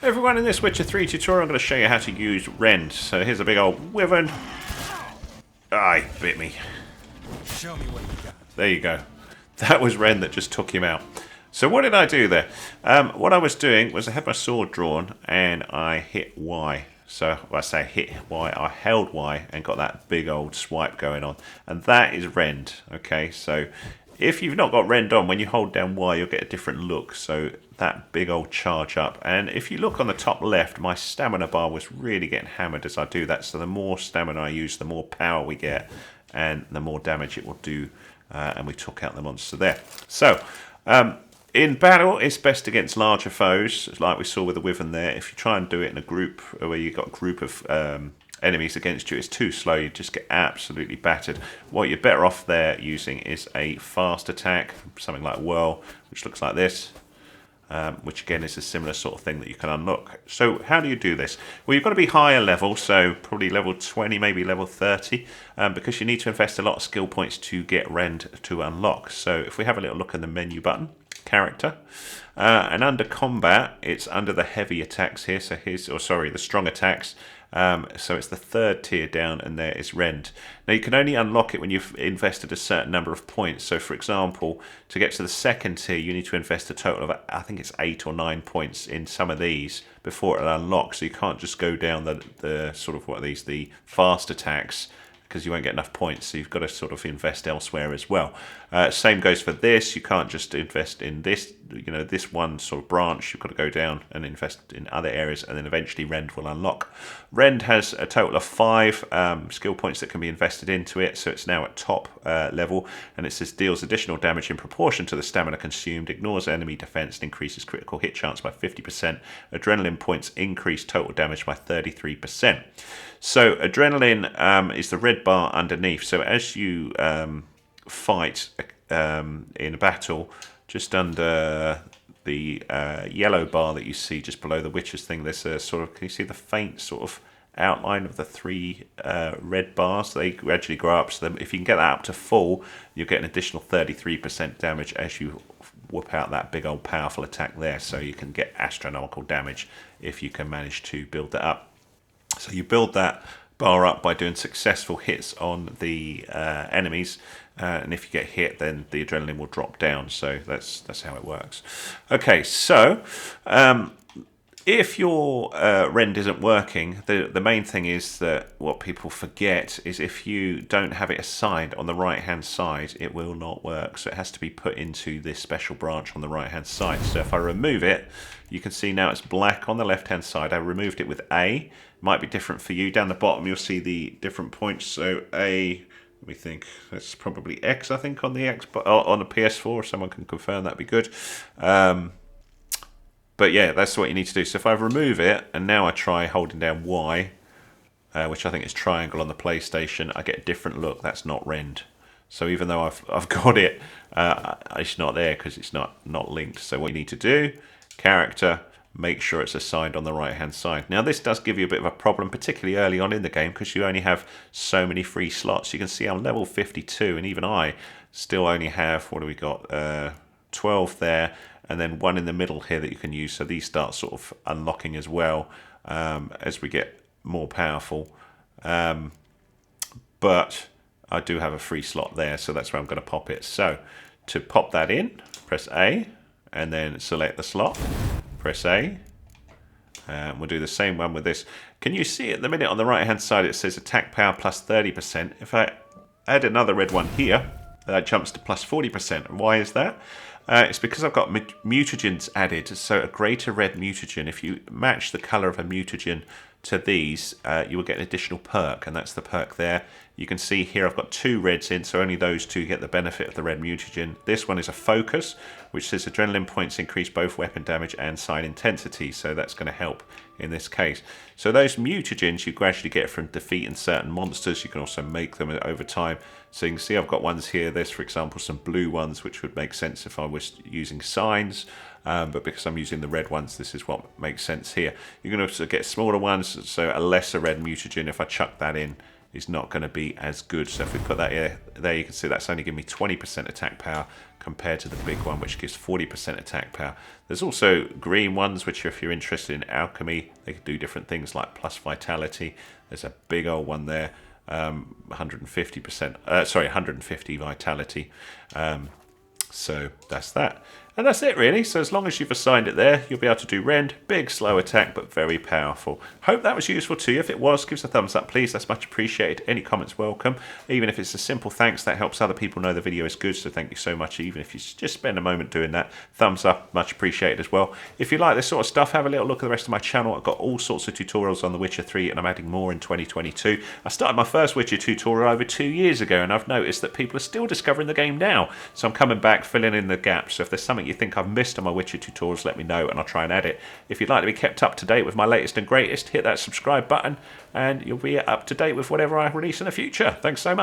Everyone, in this Witcher 3 tutorial I'm going to show you how to use Rend. So here's a big old wyvern. Ah, he bit me. Show me what you got. There you go. That was Rend that just took him out. So what did I do there? What I was doing was I had my sword drawn and I hit Y. So when I say hit Y, I held Y and got that big old swipe going on. And that is Rend. Okay, so if you've not got Rend on, when you hold down Y, you'll get a different look. So that big old charge up. And if you look on the top left, my stamina bar was really getting hammered as I do that. So the more stamina I use, the more power we get and the more damage it will do. And we took out the monster there. So in battle, it's best against larger foes, like we saw with the wyvern there. If you try and do it in a group where you've got a group of enemies against you, it's too slow. You just get absolutely battered. What you're better off there using is a fast attack, something like Whirl, which looks like this. Which again is a similar sort of thing that you can unlock. So how do you do this? Well, you've got to be higher level, so probably level 20, maybe level 30, because you need to invest a lot of skill points to get Rend to unlock. So if we have a little look in the menu button, character, and under combat, it's under the heavy attacks here. So here's, or sorry, the strong attacks. So it's the third tier down, and there is Rend. Now you can only unlock it when you've invested a certain number of points. So for example, to get to the second tier, you need to invest a total of, I think it's 8 or 9 points in some of these before it'll unlock. So you can't just go down the sort of, what are these, the fast attacks, because you won't get enough points, so you've got to sort of invest elsewhere as well. Same goes for this. You can't just invest in this, this one sort of branch. You've got to go down and invest in other areas, and then eventually Rend will unlock. Rend has a total of 5 skill points that can be invested into it, so it's now at top level, and it says deals additional damage in proportion to the stamina consumed, ignores enemy defense, and increases critical hit chance by 50%. Adrenaline points increase total damage by 33%. So adrenaline is the red bar underneath. So as you fight in a battle, just under the yellow bar that you see just below the Witcher's thing, there's a sort of, can you see the faint sort of outline of the 3 red bars? They gradually grow up. So if you can get that up to full, you'll get an additional 33% damage as you whoop out that big old powerful attack there. So you can get astronomical damage if you can manage to build that up. So you build that bar up by doing successful hits on the enemies, and if you get hit, then the adrenaline will drop down. So that's how it works. Okay, so if your Rend isn't working, the main thing is that what people forget is if you don't have it assigned on the right hand side, it will not work. So it has to be put into this special branch on the right hand side. So if I remove it, you can see now it's black on the left hand side. I removed it with A. Might be different for you. Down the bottom you'll see the different points. So A, let me think, that's probably X, I think, on the X, but on the PS4, if someone can confirm, that'd be good. But yeah, that's what you need to do. So if I remove it, and now I try holding down Y, which I think is triangle on the PlayStation, I get a different look. That's not Rend. So even though I've got it, it's not there because it's not linked. So what you need to do, character, make sure it's assigned on the right hand side. Now this does give you a bit of a problem, particularly early on in the game, because you only have so many free slots. You can see I'm level 52, and even I still only have, what do we got, 12 there, and then 1 in the middle here that you can use. So these start sort of unlocking as well as we get more powerful. But I do have a free slot there, so that's where I'm going to pop it. So to pop that in, press A, and then select the slot. Press A, and we'll do the same one with this. Can you see at the minute on the right hand side it says attack power plus 30%? If I add another red one here, that jumps to plus 40%. Why is that? It's because I've got mutagens added. So a greater red mutagen, if you match the color of a mutagen to these, you will get an additional perk, and that's the perk there. You can see here I've got 2 reds in, so only those 2 get the benefit of the red mutagen. This one is a focus, which says adrenaline points increase both weapon damage and sign intensity, so that's going to help in this case. So those mutagens you gradually get from defeating certain monsters. You can also make them over time. So you can see I've got ones here. There's, for example, some blue ones, which would make sense if I was using signs. But because I'm using the red ones, this is what makes sense here. You're going to also get smaller ones, so a lesser red mutagen. If I chuck that in, is not going to be as good. So if we put that here, there you can see that's only giving me 20% attack power compared to the big one, which gives 40% attack power. There's also green ones, which if you're interested in alchemy, they can do different things like plus vitality. There's a big old one there, 150%, sorry, 150 vitality. So that's that. And that's it really. So as long as you've assigned it there, you'll be able to do Rend. Big, slow attack, but very powerful. Hope that was useful to you. If it was, give us a thumbs up, please. That's much appreciated. Any comments welcome. Even if it's a simple thanks, that helps other people know the video is good. So thank you so much. Even if you just spend a moment doing that, thumbs up, much appreciated as well. If you like this sort of stuff, have a little look at the rest of my channel. I've got all sorts of tutorials on The Witcher 3, and I'm adding more in 2022. I started my first Witcher tutorial over 2 years ago, and I've noticed that people are still discovering the game now. So I'm coming back, filling in the gaps. So if there's something you think I've missed on my Witcher tutorials, let me know and I'll try and add it. If you'd like to be kept up to date with my latest and greatest, hit that subscribe button and you'll be up to date with whatever I release in the future. Thanks so much.